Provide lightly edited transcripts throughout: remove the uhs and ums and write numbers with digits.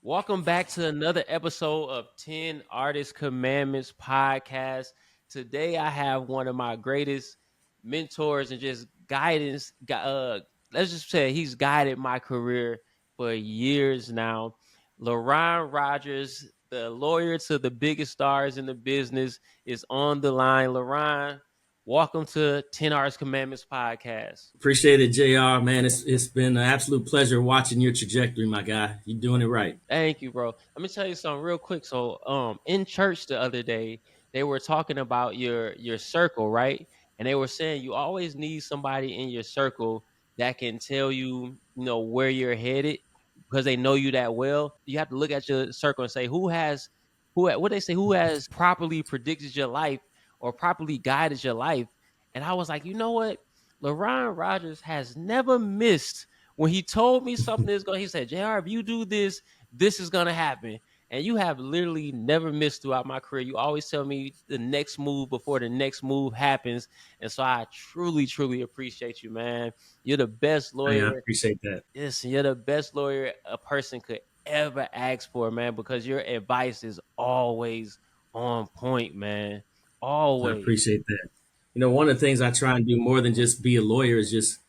Welcome back to another episode of 10 Artist Commandments podcast. Today I have one of my greatest mentors and just guidance. Let's just say he's guided my career for years now. Leron Rogers, the lawyer to the biggest stars in the business, is on the line. Leron, welcome to 10 Artist Commandments podcast. Appreciate it, JR. Man, it's been an absolute pleasure watching your trajectory, my guy. You're doing it right. Thank you, bro. Let me tell you something real quick. So, in church the other day, they were talking about your circle, right? And they were saying you always need somebody in your circle that can tell you, where you're headed because they know you that well. You have to look at your circle and say what they say, who has properly predicted your life or properly guided your life. And I was like, you know what? LaRon Rogers has never missed when he told me something is going. He said, "JR, if you do this is gonna happen." And you have literally never missed throughout my career. You always tell me the next move before the next move happens. And so I truly, truly appreciate you, man. You're the best Hey, I lawyer. appreciate that. Yes, you're the best lawyer a person could ever ask for, man, because your advice is always on point, man. I Always. appreciate that. One of the things I try and do more than just be a lawyer is just,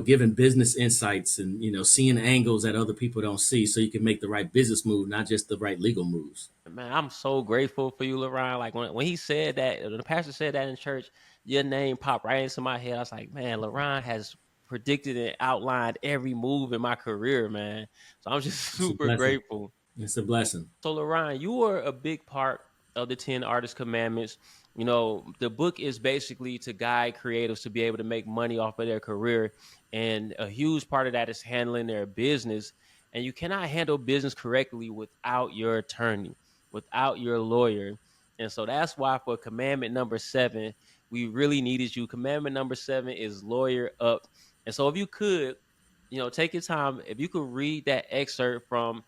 giving business insights and, seeing angles that other people don't see so you can make the right business move, not just the right legal moves. Man, I'm so grateful for you, LaRon. Like when he said that, when the pastor said that in church, your name popped right into my head. I was like, man, LaRon has predicted and outlined every move in my career, man. So I'm just It's a super blessing. grateful. It's a blessing. So, LaRon, you were a big part of the 10 Artist Commandments. The book is basically to guide creatives to be able to make money off of their career. And a huge part of that is handling their business. And you cannot handle business correctly without your attorney, without your lawyer. And so that's why for commandment number 7, we really needed you. Commandment number 7 is lawyer up. And so if you could, take your time, if you could read that excerpt from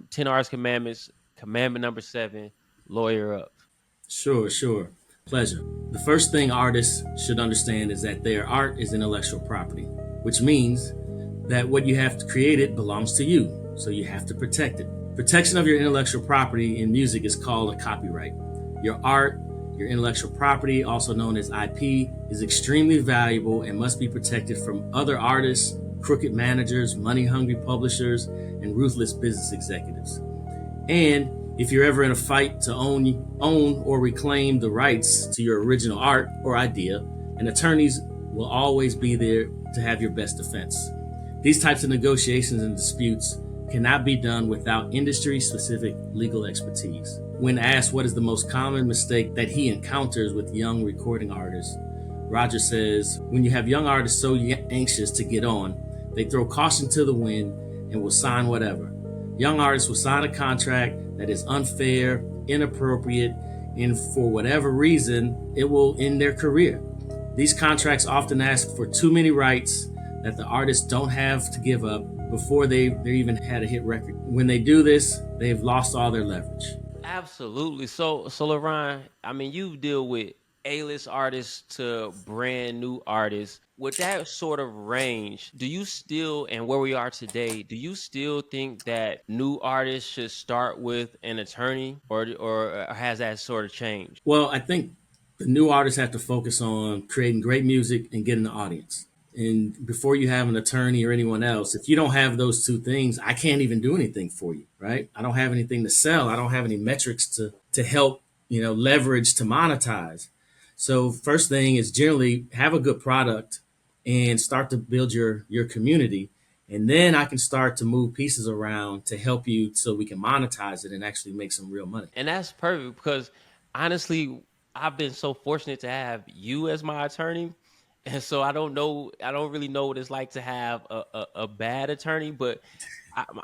10 R's Commandments, commandment number 7, lawyer up. Sure. Pleasure. The first thing artists should understand is that their art is intellectual property, which means that what you have created belongs to you, so you have to protect it. Protection of your intellectual property in music is called a copyright. Your art, your intellectual property, also known as IP, is extremely valuable and must be protected from other artists, crooked managers, money-hungry publishers, and ruthless business executives. And if you're ever in a fight to own or reclaim the rights to your original art or idea, and attorneys will always be there to have your best defense. These types of negotiations and disputes cannot be done without industry-specific legal expertise. When asked what is the most common mistake that he encounters with young recording artists, Rogers says, when you have young artists so anxious to get on, they throw caution to the wind and will sign whatever. Young artists will sign a contract that is unfair, inappropriate, and for whatever reason, it will end their career. These contracts often ask for too many rights that the artists don't have to give up before they even had a hit record. When they do this, they've lost all their leverage. Absolutely. So LaRon, I mean, you deal with A-list artists to brand new artists. With that sort of range, do you still, and where we are today, do you still think that new artists should start with an attorney, or has that sort of changed? Well, I think the new artists have to focus on creating great music and getting the audience. And before you have an attorney or anyone else, if you don't have those two things, I can't even do anything for you, right? I don't have anything to sell. I don't have any metrics to help, leverage to monetize. So first thing is generally have a good product and start to build your community. And then I can start to move pieces around to help you so we can monetize it and actually make some real money. And that's perfect because honestly, I've been so fortunate to have you as my attorney. And so I don't really know what it's like to have a bad attorney. But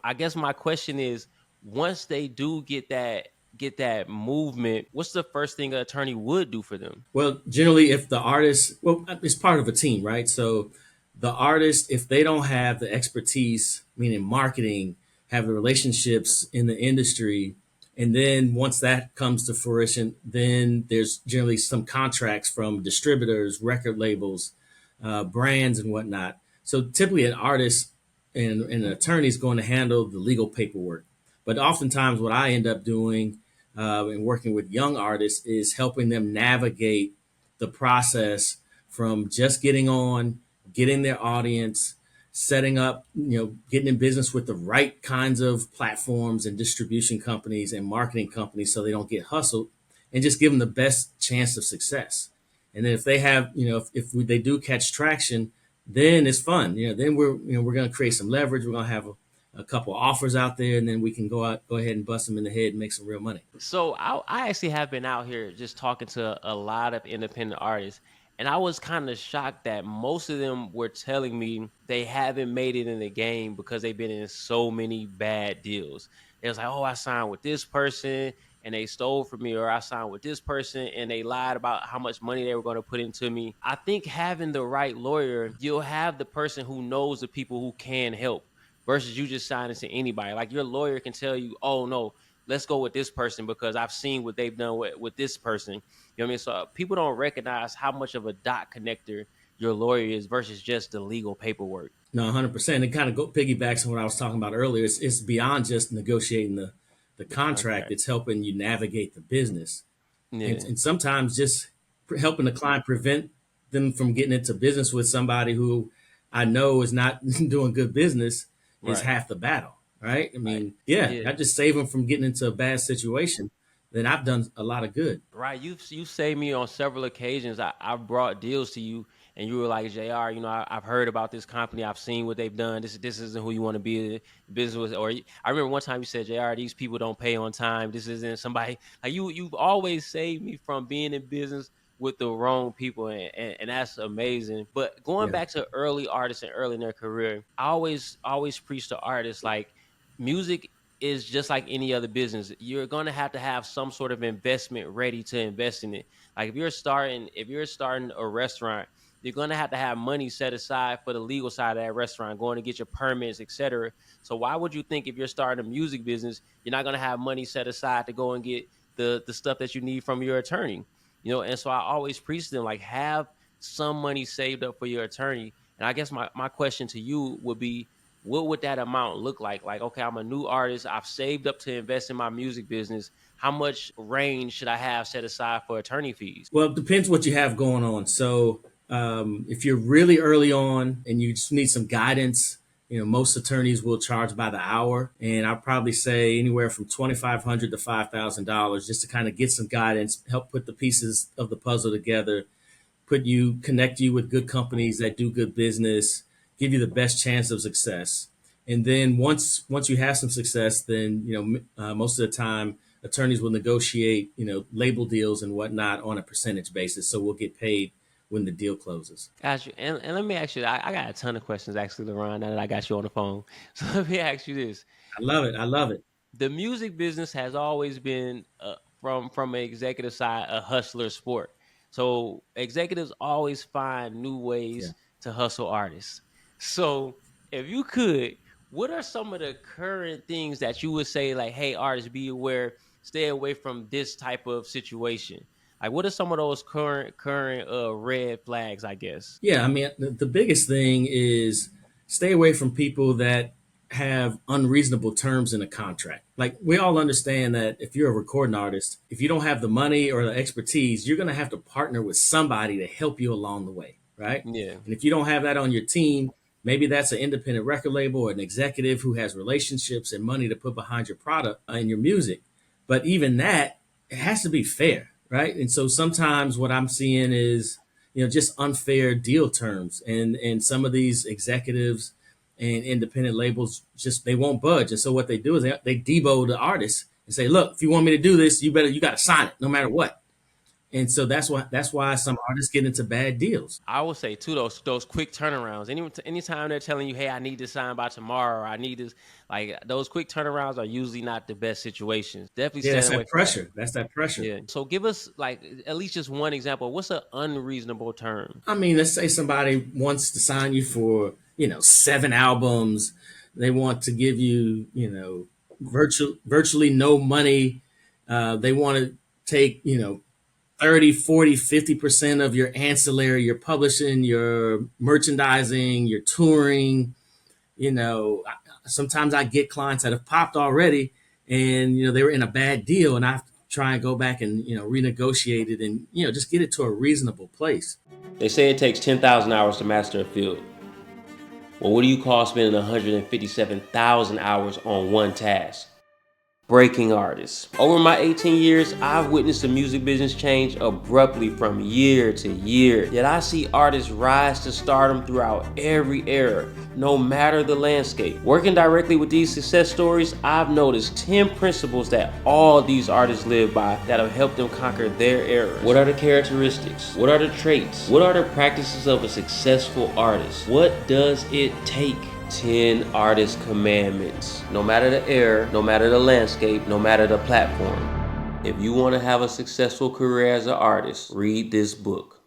I guess my question is, once they do get that movement, what's the first thing an attorney would do for them? Well, generally, if the artist, well, it's part of a team, right? So the artist, if they don't have the expertise, meaning marketing, have the relationships in the industry, and then once that comes to fruition, then there's generally some contracts from distributors, record labels, brands, and whatnot. So typically, an artist and an attorney is going to handle the legal paperwork. But oftentimes, what I end up doing and working with young artists is helping them navigate the process from just getting on, getting their audience, setting up, getting in business with the right kinds of platforms and distribution companies and marketing companies so they don't get hustled, and just give them the best chance of success. And then if they have, they do catch traction, then it's fun. Then we're going to create some leverage. We're going to have a couple offers out there, and then we can go ahead and bust them in the head and make some real money. So I actually have been out here just talking to a lot of independent artists, and I was kind of shocked that most of them were telling me they haven't made it in the game because they've been in so many bad deals. It was like, oh, I signed with this person and they stole from me, or I signed with this person and they lied about how much money they were going to put into me. I think having the right lawyer, you'll have the person who knows the people who can help versus you just signing to anybody. Like your lawyer can tell you, oh no, let's go with this person because I've seen what they've done with this person. You know what I mean? So people don't recognize how much of a dot connector your lawyer is versus just the legal paperwork. No, 100%. It kind of piggybacks on what I was talking about earlier. It's beyond just negotiating the The contract. contract. It's helping you navigate the business, and, Yeah. and sometimes just helping the client prevent them from getting into business with somebody who I know is not doing good business is Right. half the battle, right? I Right. mean, yeah, Yeah. I just save them from getting into a bad situation. Then I've done a lot of good. Right. You saved me on several occasions. I brought deals to you and you were like, JR, I've heard about this company. I've seen what they've done. This isn't who you want to be in business with. I remember one time you said, JR, these people don't pay on time. This isn't somebody like you've always saved me from being in business with the wrong people, and that's amazing. But going Yeah. back to early artists and early in their career, I always preach to artists like music is just like any other business. You're going to have some sort of investment ready to invest in it. Like if you're starting a restaurant, you're going to have money set aside for the legal side of that restaurant, going to get your permits, etc. So why would you think if you're starting a music business, you're not going to have money set aside to go and get the stuff that you need from your attorney? And so I always preach to them like have some money saved up for your attorney. And I guess my question to you would be, what would that amount look like? Like, okay, I'm a new artist. I've saved up to invest in my music business. How much range should I have set aside for attorney fees? Well, it depends what you have going on. So, if you're really early on and you just need some guidance, most attorneys will charge by the hour, and I'll probably say anywhere from $2,500 to $5,000 just to kind of get some guidance, help put the pieces of the puzzle together, connect you with good companies that do good business, give you the best chance of success. And then once you have some success, then most of the time attorneys will negotiate label deals and whatnot on a percentage basis. So we'll get paid when the deal closes. Got you. And let me ask you, I got a ton of questions actually, LeRon, now that I got you on the phone. So let me ask you this. I love it. I love it. The music business has always been from an executive side a hustler sport. So executives always find new Yeah. ways to hustle artists. So if you could, what are some of the current things that you would say like, hey, artists, be aware, stay away from this type of situation? Like, what are some of those current red flags? I guess. Yeah, I mean, the biggest thing is stay away from people that have unreasonable terms in a contract. Like, we all understand that if you're a recording artist, if you don't have the money or the expertise, you're going to have to partner with somebody to help you along the way, right? Yeah. And if you don't have that on your team, maybe that's an independent record label or an executive who has relationships and money to put behind your product and your music. But even that, it has to be fair, right? And so sometimes what I'm seeing is just unfair deal terms, and some of these executives and independent labels just they won't budge. And so what they do is they debo the artist and say, look, if you want me to do this, you got to sign it no matter what. And so that's why some artists get into bad deals. I would say too those quick turnarounds. Anytime they're telling you, "Hey, I need to sign by tomorrow," or "I need this," like those quick turnarounds are usually not the best situations. Definitely Yeah, that's staying away that from that. pressure. That's that pressure. Yeah. So give us like at least just one example. What's an unreasonable term? I mean, let's say somebody wants to sign you for 7 albums. They want to give you virtually no money. They want to take 30, 40, 50% of your ancillary, your publishing, your merchandising, your touring. Sometimes I get clients that have popped already, and they were in a bad deal, and I have to try and go back and renegotiate it, and just get it to a reasonable place. They say it takes 10,000 hours to master a field. Well, what do you call spending 157,000 hours on one task? Breaking artists. Over my 18 years, I've witnessed the music business change abruptly from year to year. Yet I see artists rise to stardom throughout every era, no matter the landscape. Working directly with these success stories, I've noticed 10 principles that all these artists live by that have helped them conquer their era. What are the characteristics? What are the traits? What are the practices of a successful artist? What does it take? 10 artist commandments. No matter the era, no matter the landscape, no matter the platform. If you want to have a successful career as an artist, read this book.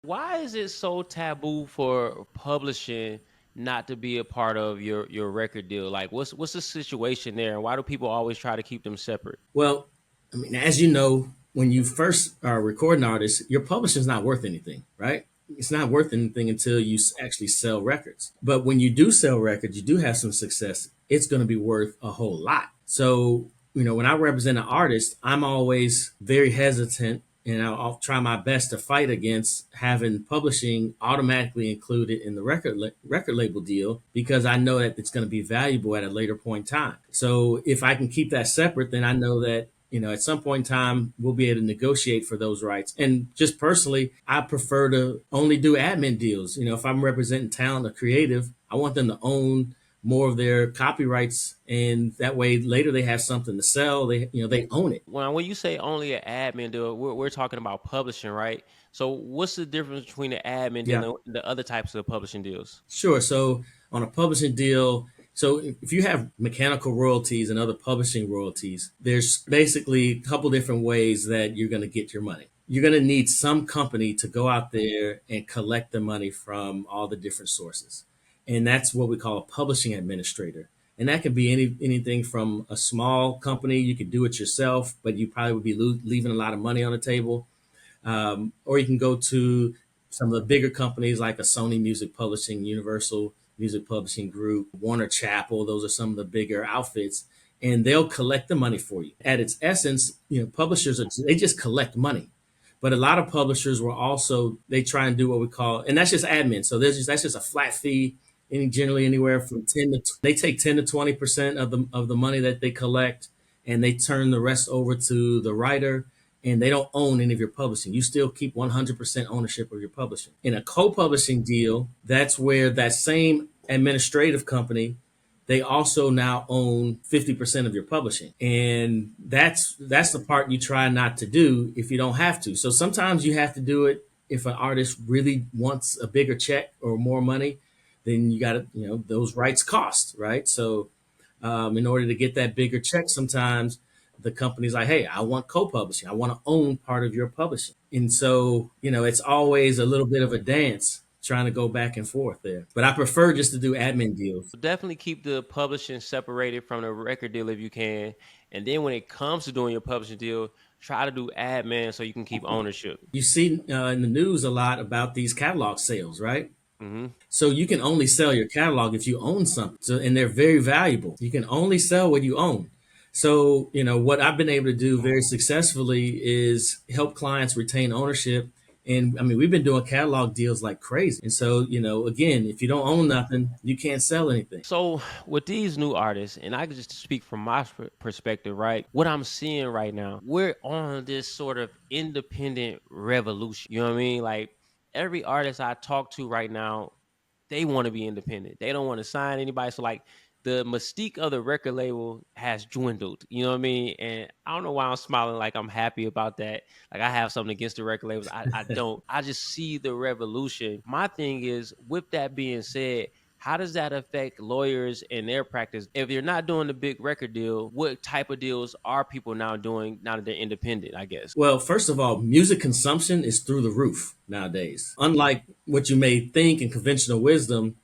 Why is it so taboo for publishing not to be a part of your record deal? Like what's the situation there, and why do people always try to keep them separate? Well, I mean, as you know, when you first are a recording artist, your publishing's not worth anything, right? It's not worth anything until you actually sell records. But when you do sell records, you do have some success, it's going to be worth a whole lot. So, when I represent an artist, I'm always very hesitant, and I'll try my best to fight against having publishing automatically included in the record label deal, because I know that it's going to be valuable at a later point in time. So if I can keep that separate, then I know that at some point in time, we'll be able to negotiate for those rights. And just personally, I prefer to only do admin deals. If I'm representing talent or creative, I want them to own more of their copyrights, and that way later they have something to sell. They own it. When you say only an admin deal, we're talking about publishing, right? So what's the difference between the admin Yeah, deal and the other types of publishing deals? sure. So on a publishing deal, so if you have mechanical royalties and other publishing royalties, there's basically a couple different ways that you're going to get your money. You're going to need some company to go out there and collect the money from all the different sources. And that's what we call a publishing administrator. And that could be anything from a small company. You could do it yourself, but you probably would be leaving a lot of money on the table. Or you can go to some of the bigger companies like a Sony Music Publishing, Universal Music Publishing Group, Warner Chappell. Those are some of the bigger outfits, and they'll collect the money for you. At its essence, publishers they just collect money. But a lot of publishers will also, they try and do what we call, and that's just admin. So that's just a flat fee. Generally anywhere from they take 10 to 20% of the money that they collect, and they turn the rest over to the writer, and they don't own any of your publishing. You still keep 100% ownership of your publishing. In a co-publishing deal, that's where that same administrative company, they also now own 50% of your publishing. And that's the part you try not to do if you don't have to. So sometimes you have to do it if an artist really wants a bigger check or more money. Then you got to, those rights cost, right? So in order to get that bigger check, sometimes the company's like, hey, I want co-publishing. I want to own part of your publishing. And so, it's always a little bit of a dance trying to go back and forth there. But I prefer just to do admin deals. Definitely keep the publishing separated from the record deal if you can. And then when it comes to doing your publishing deal, try to do admin so you can keep ownership. You see in the news a lot about these catalog sales, right? Hmm. So you can only sell your catalog if you own something. So, and they're very valuable. You can only sell what you own. So, what I've been able to do very successfully is help clients retain ownership. And I mean, we've been doing catalog deals like crazy. And so, again, if you don't own nothing, you can't sell anything. So with these new artists, and I can just speak from my perspective, right? What I'm seeing right now, we're on this sort of independent revolution. You know what I mean? Like every artist I talk to right now, they want to be independent. They don't want to sign anybody. So like the mystique of the record label has dwindled. You know what I mean? And I don't know why I'm smiling like I'm happy about that. Like I have something against the record labels. I don't. I just see the revolution. My thing is, with that being said, how does that affect lawyers and their practice? If you're not doing the big record deal, what type of deals are people now doing now that they're independent, I guess? Well, first of all, music consumption is through the roof nowadays. Unlike what you may think in conventional wisdom,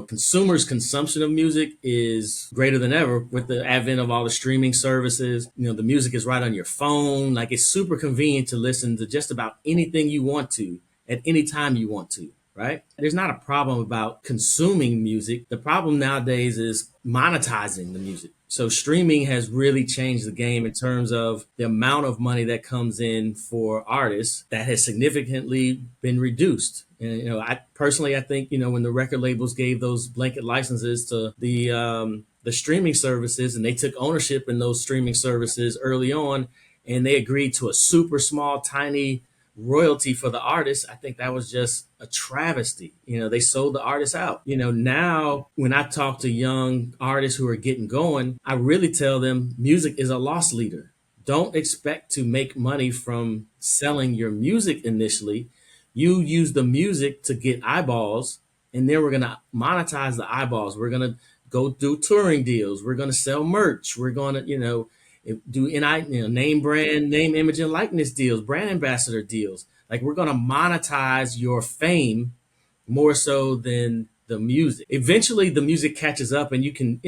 consumers' consumption of music is greater than ever with the advent of all the streaming services. The music is right on your phone. Like it's super convenient to listen to just about anything you want to at any time you want to, right? There's not a problem about consuming music. The problem nowadays is monetizing the music. So streaming has really changed the game in terms of the amount of money that comes in for artists that has significantly been reduced. And, I personally, I think, when the record labels gave those blanket licenses to the streaming services, and they took ownership in those streaming services early on, and they agreed to a super small, tiny royalty for the artist. I think that was just a travesty. They sold the artist out. Now when I talk to young artists who are getting going, I really tell them music is a loss leader. Don't expect to make money from selling your music initially. You use the music to get eyeballs, and then we're going to monetize the eyeballs. We're going to go do touring deals. We're going to sell merch. We're going to, do name brand, name, image, and likeness deals, brand ambassador deals. Like, we're going to monetize your fame more so than the music. Eventually, the music catches up, and you can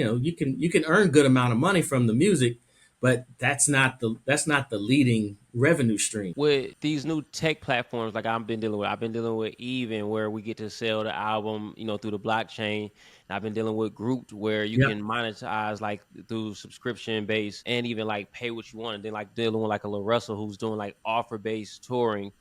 earn good amount of money from the music, but that's not the leading revenue stream. With these new tech platforms like I've been dealing with Even, where we get to sell the album, through the blockchain. And I've been dealing with Grouped, where you Yep. can monetize like through subscription base and even like pay what you want. And then like dealing with like a Lil Russell who's doing like offer based touring.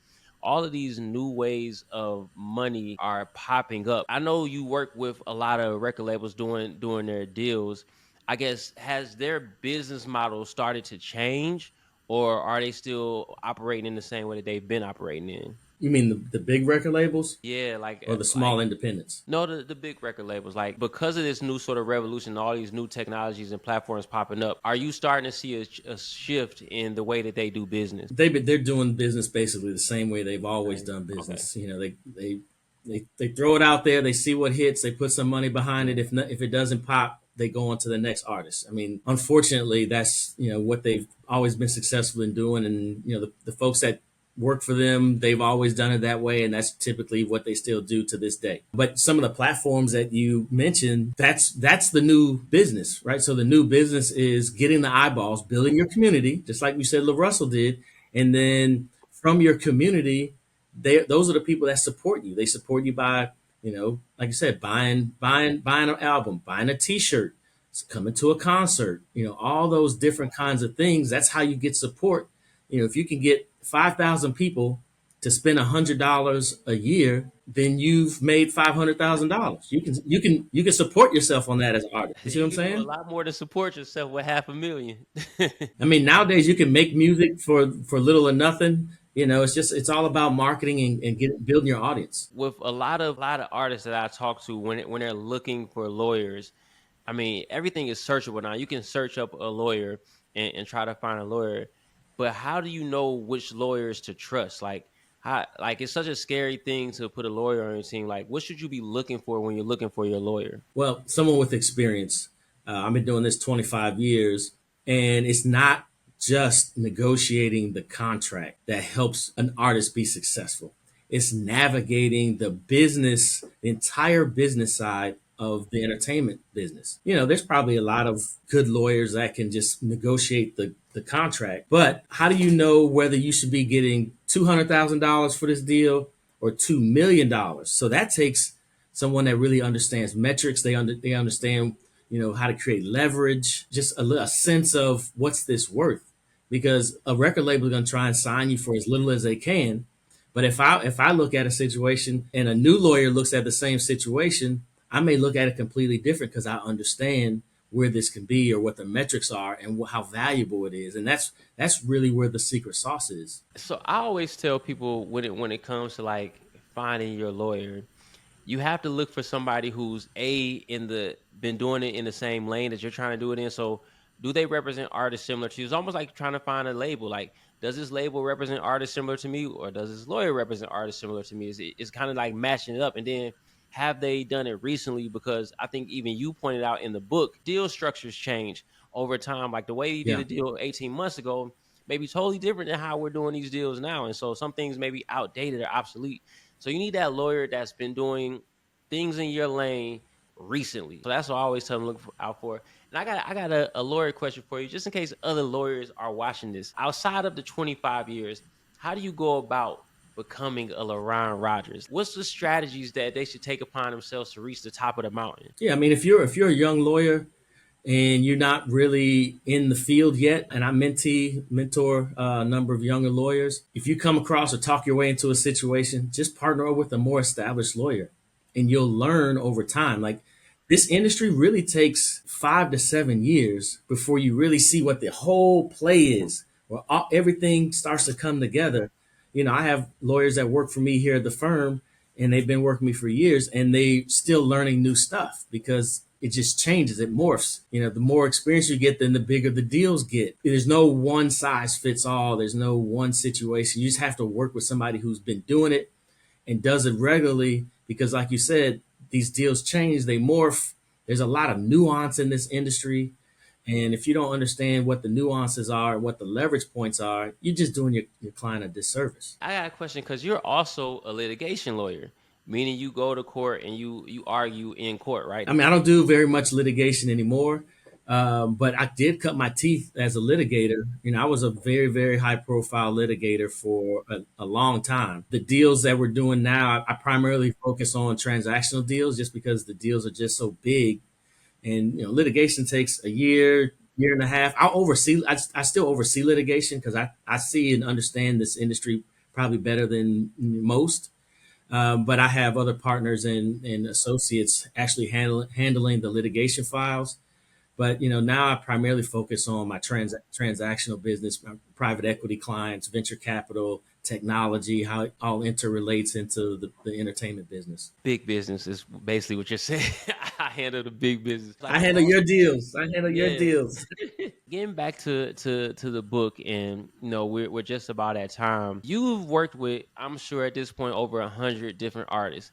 All of these new ways of money are popping up. I know you work with a lot of record labels doing their deals. I guess, has their business model started to change, or are they still operating in the same way that they've been operating in? You mean the big record labels Yeah, or the like small independents? no, the big record labels. Like, because of this new sort of revolution, all these new technologies and platforms popping up, are you starting to see a shift in the way that they do business? They're doing business basically the same way they've always Same. done Okay. business. They throw it out there. They see what hits. They put some money behind it. Yeah. If it doesn't pop, they go on to the next artist. I mean, unfortunately, that's what they've always been successful in doing, and the folks that work for them, they've always done it that way, and that's typically what they still do to this day. But some of the platforms that you mentioned, that's the new business, right? So the new business is getting the eyeballs, building your community, just like you said, La Russell did, and then from your community, those are the people that support you. They support you by, like you said, buying an album, buying a T-shirt, coming to a concert, all those different kinds of things. That's how you get support. If you can get 5,000 people to spend $100 a year, then you've made $500,000. You can support yourself on that as an artist. You see what I'm You can do a saying? lot more to support yourself with 500,000. I mean, nowadays you can make music for little or nothing. It's all about marketing and building your audience. With a lot of artists that I talk to, when they're looking for lawyers, I mean, everything is searchable now. You can search up a lawyer and try to find a lawyer, but how do you know which lawyers to trust? Like, how, like, it's such a scary thing to put a lawyer on your team. Like, what should you be looking for when you're looking for your lawyer? Well, someone with experience. I've been doing this 25 years, and it's not just negotiating the contract that helps an artist be successful. It's navigating the entire business side of the entertainment business. There's probably a lot of good lawyers that can just negotiate the contract, but how do you know whether you should be getting $200,000 for this deal or $2 million? So that takes someone that really understands metrics. They understand how to create leverage, just a sense of what's this worth. Because a record label is going to try and sign you for as little as they can. But if I look at a situation and a new lawyer looks at the same situation, I may look at it completely different because I understand where this can be or what the metrics are and how valuable it is. And that's really where the secret sauce is. So I always tell people, when it comes to like finding your lawyer, you have to look for somebody who's in the been doing it in the same lane that you're trying to do it in. So, do they represent artists similar to you? It's almost like trying to find a label. Like, does this label represent artists similar to me, or does this lawyer represent artists similar to me? It's kind of like matching it up, and then have they done it recently? Because I think even you pointed out in the book, deal structures change over time. Like, the way you did Yeah. a deal 18 months ago may be totally different than how we're doing these deals now, and so some things may be outdated or obsolete. So you need that lawyer that's been doing things in your lane recently. So that's what I always tell them out for. And I got a lawyer question for you, just in case other lawyers are watching this. Outside of the 25 years, how do you go about becoming a Leron Rogers? What's the strategies that they should take upon themselves to reach the top of the mountain? Yeah, I mean, if you're a young lawyer and you're not really in the field yet, and I mentor a number of younger lawyers. If you come across or talk your way into a situation, just partner up with a more established lawyer, and you'll learn over time. Like this industry really takes 5 to 7 years before you really see what the whole play is, where everything starts to come together. I have lawyers that work for me here at the firm, and they've been working with me for years, and they still learning new stuff because it just changes, it morphs. The more experience you get, then the bigger the deals get. There's no one size fits all. There's no one situation. You just have to work with somebody who's been doing it and does it regularly because, like you said, these deals change, they morph. There's a lot of nuance in this industry. And if you don't understand what the nuances are, what the leverage points are, you're just doing your client a disservice. I got a question because you're also a litigation lawyer, meaning you go to court and you argue in court, right? I mean, I don't do very much litigation anymore, but I did cut my teeth as a litigator. I was a very, very high profile litigator for a long time. The deals that we're doing now, I primarily focus on transactional deals just because the deals are just so big. And, litigation takes a year, year and a half. I still oversee litigation because I see and understand this industry probably better than most. But I have other partners and associates actually handling the litigation files. But now I primarily focus on my transactional business, my private equity clients, venture capital, technology, how it all interrelates into the entertainment business. Big business is basically what you're saying. I handle the big business. Like I a handle boss. your deals. I handle your Yeah. deals. Getting back to the book, and we're just about at time. You've worked with, I'm sure at this point, over 100 different artists.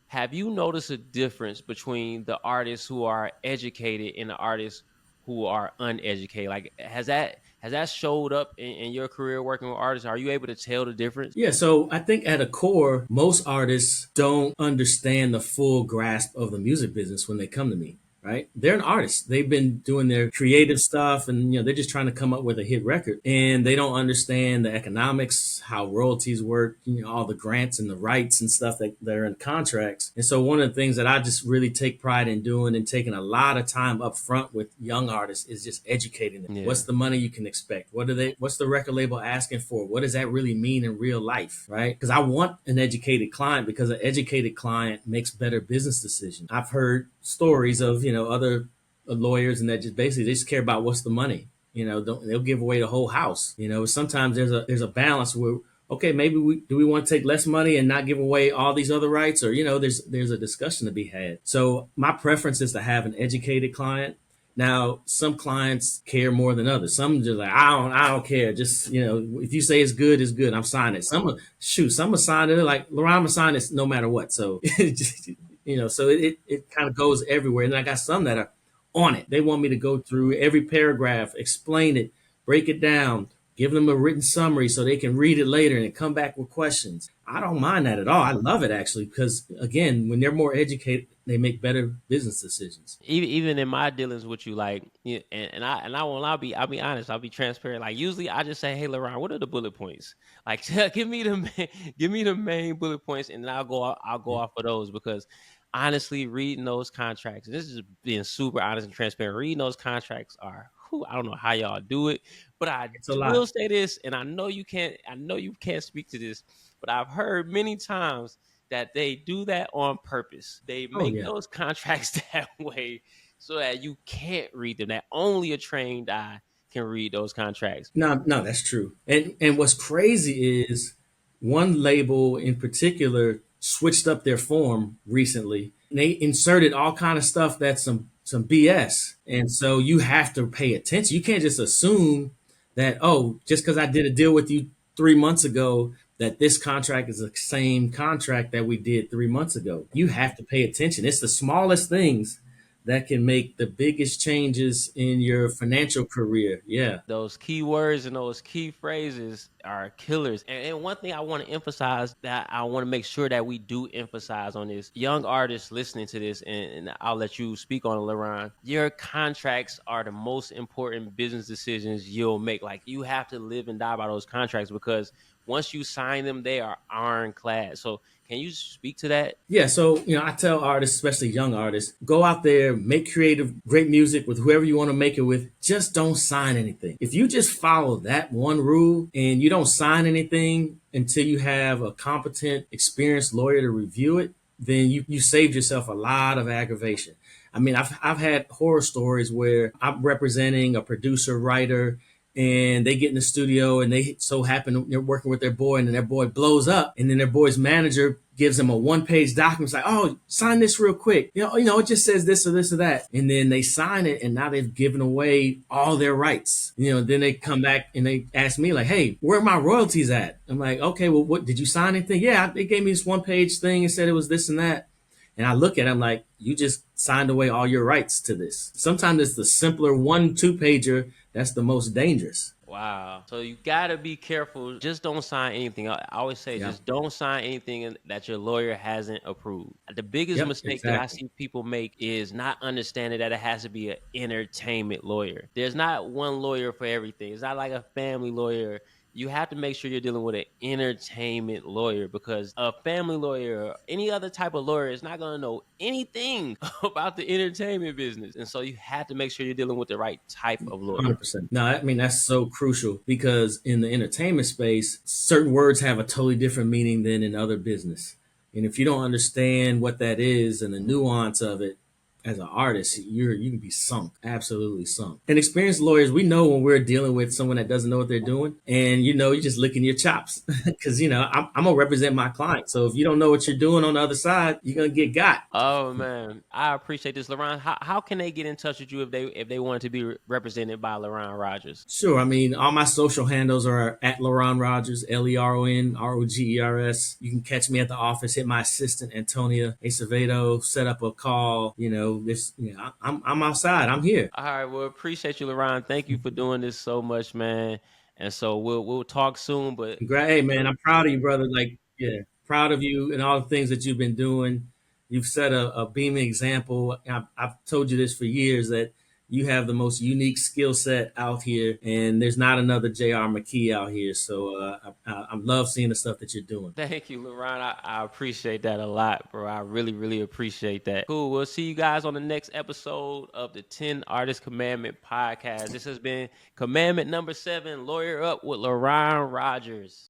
Have you noticed a difference between the artists who are educated and the artists who are uneducated? Like, has that showed up in your career working with artists? Are you able to tell the difference? Yeah, so I think at a core, most artists don't understand the full grasp of the music business when they come to me, right? They're an artist. They've been doing their creative stuff and they're just trying to come up with a hit record. And they don't understand the economics, how royalties work, all the grants and the rights and stuff that are in contracts. And so one of the things that I just really take pride in doing and taking a lot of time up front with young artists is just educating them. Yeah. What's the money you can expect? What's the record label asking for? What does that really mean in real life? Right? Because I want an educated client because an educated client makes better business decisions. I've heard stories of, other lawyers and that just basically they just care about what's the money. They'll give away the whole house. Sometimes there's a balance where okay, maybe we want to take less money and not give away all these other rights, or there's a discussion to be had. So my preference is to have an educated client. Now, some clients care more than others. Some just like I don't care. Just if you say it's good, it's good. I'm signing it. Some are signing it like Leron, I'm signing it no matter what. So so it kind of goes everywhere. And I got some that are on it. They want me to go through every paragraph, explain it, break it down, give them a written summary so they can read it later and come back with questions. I don't mind that at all. I love it actually because again, when they're more educated, they make better business decisions. Even in my dealings with you, like, and I won't. I'll be honest. I'll be transparent. Like, usually I just say, "Hey, LeRon, what are the bullet points? Like, give me the main bullet points, and then I'll go off of those because honestly, reading those contracts, and this is being super honest and transparent. Reading those contracts are, whew, I don't know how y'all do it, but I It's a will lot. say this, and I know you can't. I know you can't speak to this, but I've heard many times that they do that on purpose. They Oh make yeah. those contracts that way so that you can't read them. That only a trained eye can read those contracts. No, no, that's true. And what's crazy is one label in particular switched up their form recently. And they inserted all kind of stuff that's some BS. And so you have to pay attention. You can't just assume that just because I did a deal with you 3 months ago that this contract is the same contract that we did 3 months ago. You have to pay attention. It's the smallest things that can make the biggest changes in your financial career. Yeah. Those key words and those key phrases are killers. And one thing I want to emphasize that I want to make sure that we do emphasize on this young artists listening to this, and I'll let you speak on it, LeRon. Your contracts are the most important business decisions you'll make. Like, you have to live and die by those contracts because once you sign them, they are ironclad. So can you speak to that? Yeah, so I tell artists, especially young artists, go out there, make creative, great music with whoever you want to make it with. Just don't sign anything. If you just follow that one rule and you don't sign anything until you have a competent, experienced lawyer to review it, then you saved yourself a lot of aggravation. I mean, I've had horror stories where I'm representing a producer, writer, and they get in the studio and they so happen they're working with their boy, and then their boy blows up, and then their boy's manager gives them a one-page document. It's like, oh, sign this real quick. It just says this or this or that, and then they sign it, and now they've given away all their rights. Then they come back and they ask me like, hey, where are my royalties at? I'm like, okay, well, what did you sign anything? Yeah, they gave me this one-page thing and said it was this and that. And I look at it, I'm like, you just signed away all your rights to this. Sometimes it's the simpler 1-2 pager that's the most dangerous. Wow. So you gotta be careful. Just don't sign anything. I always say, Yeah. just don't sign anything that your lawyer hasn't approved. The biggest Yep. mistake that I Exactly. see people make is not understanding that it has to be an entertainment lawyer. There's not one lawyer for everything. It's not like a family lawyer. You have to make sure you're dealing with an entertainment lawyer, because a family lawyer or any other type of lawyer is not going to know anything about the entertainment business. And so you have to make sure you're dealing with the right type of lawyer. 100%. No, I mean, that's so crucial because in the entertainment space, certain words have a totally different meaning than in other business. And if you don't understand what that is and the nuance of it, as an artist, you can be sunk, absolutely sunk. And experienced lawyers, we know when we're dealing with someone that doesn't know what they're doing, and you're just licking your chops because I'm gonna represent my client. So if you don't know what you're doing on the other side, you're gonna get got. Oh man, I appreciate this, Leron. How can they get in touch with you if they want to be represented by Leron Rogers? Sure. I mean, all my social handles are at Leron Rogers, LeronRogers. You can catch me at the office, hit my assistant, Antonia Acevedo, set up a call. I'm outside. I'm here. All right, well, appreciate you, Leron. Thank you for doing this so much, man. And so we'll talk soon. But Hey, man, I'm proud of you, brother. Like, yeah, proud of you and all the things that you've been doing. You've set a beaming example. I've told you this for years that you have the most unique skill set out here, and there's not another J.R. McKee out here. So I love seeing the stuff that you're doing. thank you, Leron. I appreciate that a lot, bro. I really, really appreciate that. Cool. We'll see you guys on the next episode of the 10 Artist Commandment podcast. This has been Commandment number 7, Lawyer Up with Leron Rogers.